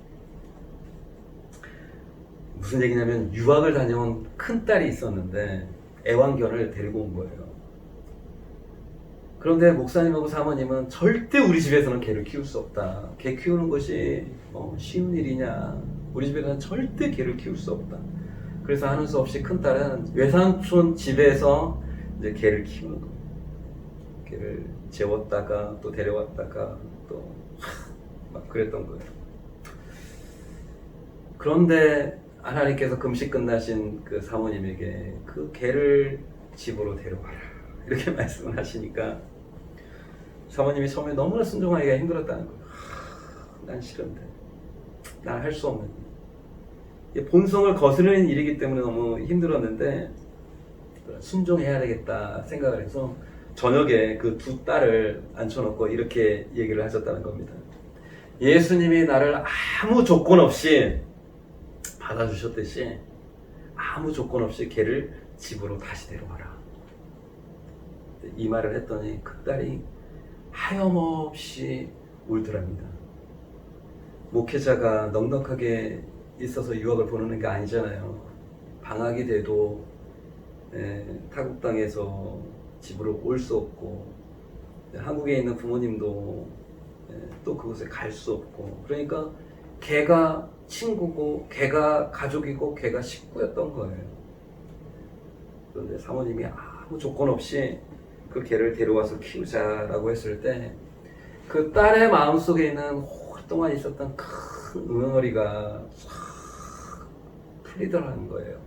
무슨 얘기냐면 유학을 다녀온 큰딸이 있었는데 애완견을 데리고 온 거예요. 그런데 목사님하고 사모님은 절대 우리 집에서는 개를 키울 수 없다. 개 키우는 것이 쉬운 일이냐. 우리 집에서는 절대 개를 키울 수 없다. 그래서 하는 수 없이 큰딸은 외삼촌 집에서 이제 개를 키우는 거예요. 개를 재웠다가 또 데려왔다가 또 막 그랬던 거예요. 그런데 하나님께서 금식 끝나신 그 사모님에게 그 개를 집으로 데려와라 이렇게 말씀을 하시니까 사모님이 처음에 너무나 순종하기가 힘들었다는 거예요. 난 싫은데 난 할 수 없는 일. 본성을 거스르는 일이기 때문에 너무 힘들었는데 순종해야 되겠다 생각을 해서 저녁에 그 두 딸을 앉혀놓고 이렇게 얘기를 하셨다는 겁니다. 예수님이 나를 아무 조건 없이 받아주셨듯이 아무 조건 없이 걔를 집으로 다시 데려와라. 이 말을 했더니 그 딸이 하염없이 울더랍니다. 목회자가 넉넉하게 있어서 유학을 보내는 게 아니잖아요. 방학이 돼도 타국 땅에서 집으로 올 수 없고 한국에 있는 부모님도 또 그곳에 갈 수 없고 그러니까 걔가 친구고 걔가 가족이고 걔가 식구였던 거예요. 그런데 사모님이 아무 조건 없이 그 개를 데려와서 키우자라고 했을 때 그 딸의 마음속에 있는 오랫동안 있었던 큰 응어리가 싹 풀리더라는 거예요.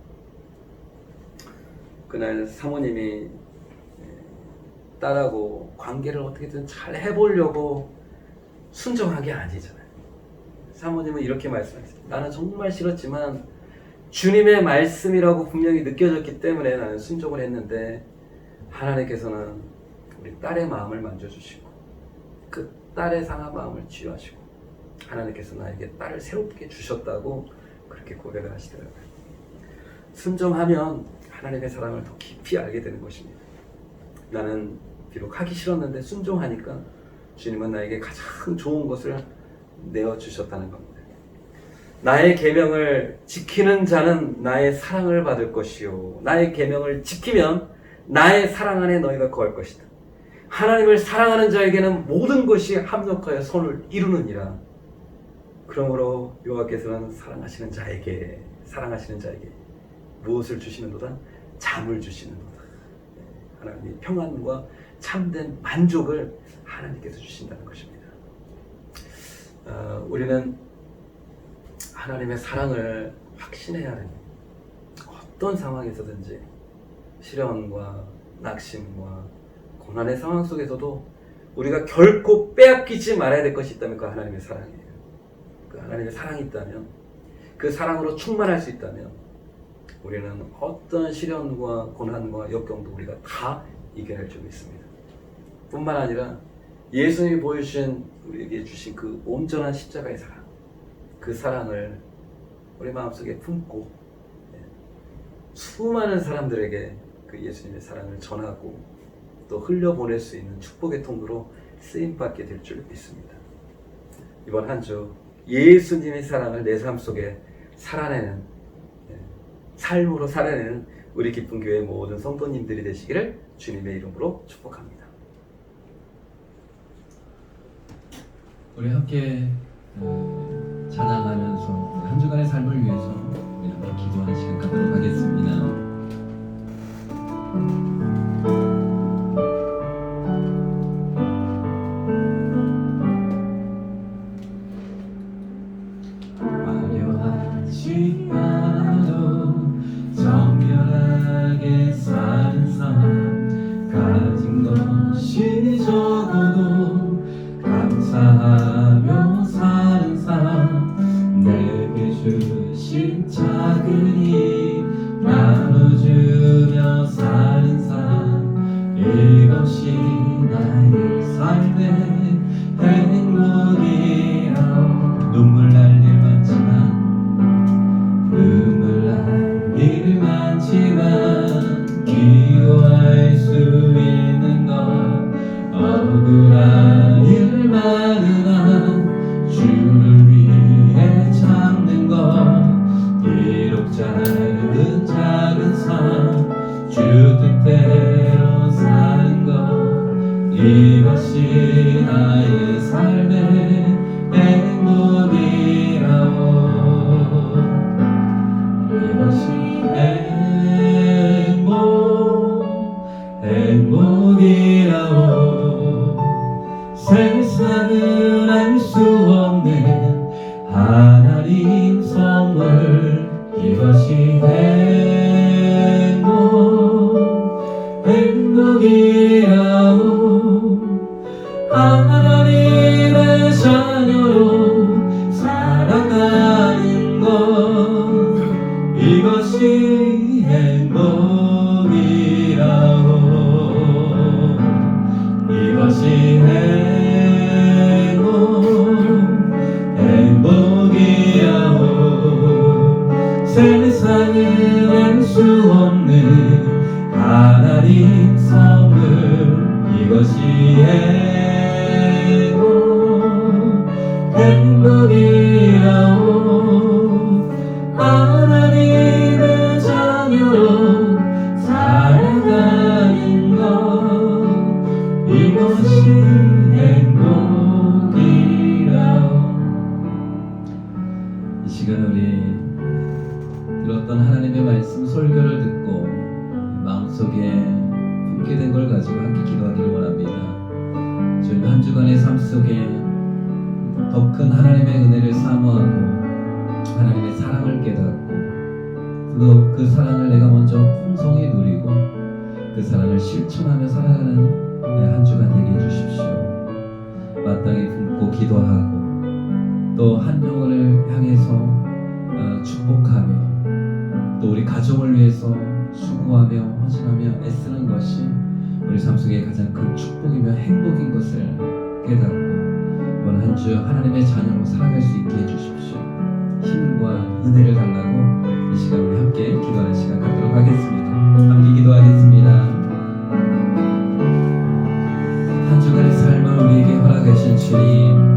그날 사모님이 딸하고 관계를 어떻게든 잘 해보려고 순종한 게 아니잖아요. 사모님은 이렇게 말씀하셨어요. 나는 정말 싫었지만 주님의 말씀이라고 분명히 느껴졌기 때문에 나는 순종을 했는데 하나님께서는 우리 딸의 마음을 만져주시고 그 딸의 상한 마음을 치유하시고 하나님께서 나에게 딸을 새롭게 주셨다고 그렇게 고백을 하시더라고요. 순종하면 하나님의 사랑을 더 깊이 알게 되는 것입니다. 나는 비록 하기 싫었는데 순종하니까 주님은 나에게 가장 좋은 것을 내어주셨다는 겁니다. 나의 계명을 지키는 자는 나의 사랑을 받을 것이요 나의 계명을 지키면 나의 사랑 안에 너희가 거할 것이다. 하나님을 사랑하는 자에게는 모든 것이 합력하여 선을 이루느니라. 그러므로 여호와께서는 사랑하시는 자에게 무엇을 주시는도다? 잠을 주시는도다. 하나님이 평안과 참된 만족을 하나님께서 주신다는 것입니다. 우리는 하나님의 사랑을 확신해야 합니다. 어떤 상황에서든지 시련과 낙심과 고난의 상황 속에서도 우리가 결코 빼앗기지 말아야 될 것이 있다면 그 하나님의 사랑이에요. 그 하나님의 사랑이 있다면, 그 사랑으로 충만할 수 있다면 우리는 어떤 시련과 고난과 역경도 우리가 다 이겨낼 줄 믿습니다. 뿐만 아니라 예수님이 보여주신 우리에게 주신 그 온전한 십자가의 사랑, 그 사랑을 우리 마음속에 품고 수많은 사람들에게 그 예수님의 사랑을 전하고 또 흘려보낼 수 있는 축복의 통로로 쓰임받게 될 줄 믿습니다. 이번 한 주 예수님의 사랑을 내 삶 속에 살아내는 삶으로 살아내는 우리 기쁜 교회 모든 성도님들이 되시기를 주님의 이름으로 축복합니다. 우리 함께 찬양하면서 한 주간의 삶을 위해서 우리 함께 기도하는 시간 갖도록 하겠습니다. 화려하지 않아도 정결하게 사는 삶, 가진 것이 적어도 감사하며 사는 삶, 내게 주신 작은 힘 나눠주며 사는 삶, 이것이 나의 삶의 행복이라. 눈물 날 일 많지만 기도할 수 있는 것, 억울한 일 많으나 주를 위해 참는 것, 비록 작은 삶 주 뜻대로 사는 것, 이것이 나의 삶의 행복이라오. 이것이 행복이라오. 세상은 알 수 없는 하나님 선물, 이것이 행복이라오. 하나님의 자녀로 살아가는 것, 이것이 행복이라오. 이것이 행복이라오. 세상은 알 수 없는 하나님 선물, 이것이 행복이라오. 하나님의 자녀로 살아가는 것, 이것이 행복이라오. 이 시간 우리 들었던 하나님의 말씀 설교를 듣고 마음속에 품게 된 걸 가지고 함께 기도하기를 원합니다. 주님 한 주간의 삶 속에 더 큰 하나님의 은혜를 사모하고 하나님의 사랑을 깨닫고 또 그 사랑을 내가 먼저 풍성히 누리고 그 사랑을 실천하며 살아가는 한 주간 되게 해주십시오. 마땅히 품고 기도하고 또 한 영혼을 향해서 축복하며 또 우리 가족을 위해서 수고하며 헌신하며 애쓰는 것이 우리 삶 속에 가장 큰 축복이며 행복인 것을 깨닫고 이번 한 주 하나님의 자녀로 살아갈 수 있게 해주십시오. 힘과 은혜를 달라고 이 시간 우리 함께 기도하는 시간 갖도록 하겠습니다. 함께 기도하겠습니다. 한 주간의 삶을 우리에게 허락하신 주님,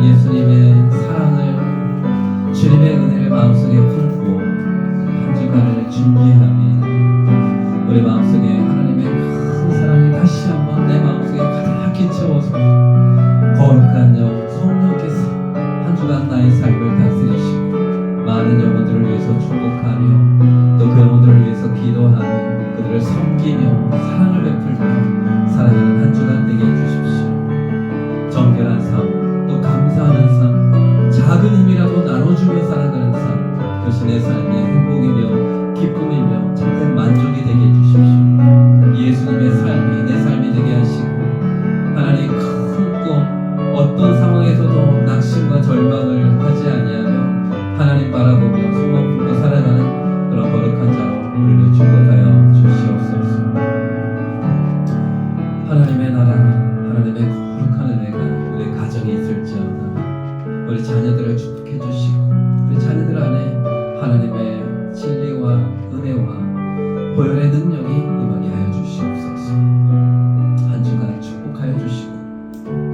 예수님의 사랑을 주님의 은혜를 마음속에 품고 한 주간을 준비하며 우리 마음속에 하나님의 큰 사랑이 다시 한번 내 마음속에 가득히 채워서 거룩한 영 성령께서 한 주간 나의 삶을 다스리시고 많은 영혼들을 위해서 축복하며 또 그 영혼들을 위해서 기도하며 그들을 섬기며 사랑을 베풀며 살아가는 한 주간 되게 해주십시오. 정결한 삶, 또 감사하는 삶, 작은 힘이라도 나눠주며 살아가는 삶, 그것이 내 삶의 행복이며 기쁨이며 참된 만족이 되게 해주십시오. 예수님의 삶이 내 삶이 되게 하시고 하나님 큰 꿈, 어떤 상황에서도 낙심과 절망을 하지 아니하며 하나님 바라보며 소망 품고 살아가는 그런 거룩한 자로 우리를 축복하여 주시옵소서. 하나님의 나라, 하나님의 거룩한 은혜가 우리 가정에 있을지어다. 우리 자녀들을 축복해 주시고 우리 자녀들 안에 하나님의 진리와 은혜와 보혈의 능력이 임하게 하여 주시옵소서. 한 주간 축복하여 주시고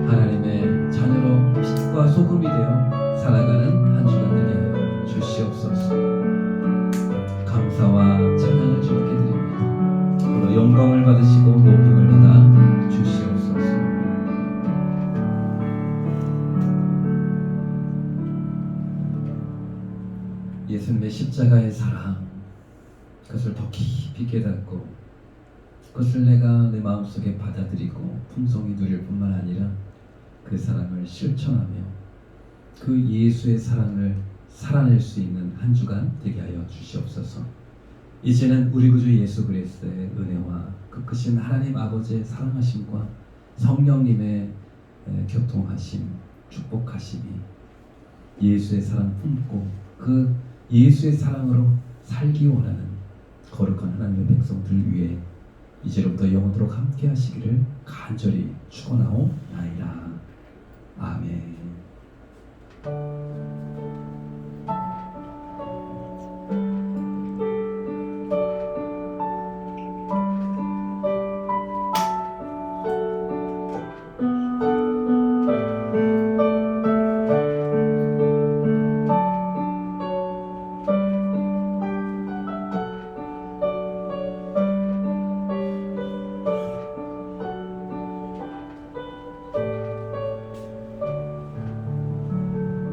하나님의 자녀로 빛과 소금이 되어 살아가는 한 주간 되게 하여 주시옵소서. 감사와 찬양을 주님께 드립니다. 오늘 영광을 받으시고 높임을 받아 주시옵소서. 예수님의 십자가의 사랑, 그것을 더 깊이 깨닫고 그것을 내가 내 마음속에 받아들이고 풍성히 누릴 뿐만 아니라 그 사랑을 실천하며 그 예수의 사랑을 살아낼 수 있는 한 주간 되게 하여 주시옵소서. 이제는 우리 구주 예수 그리스도의 은혜와 그 크신 하나님 아버지의 사랑하심과 성령님의 교통하심, 축복하심이 예수의 사랑 품고 그 예수의 사랑으로 살기 원하는 거룩한 하나님의 백성들 위해 이제로부터 영원토록 함께 하시기를 간절히 축원하오나이다. 아멘.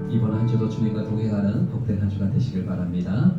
이번 한 주도 주님과 동행하는 복된 한 주간 되시길 바랍니다.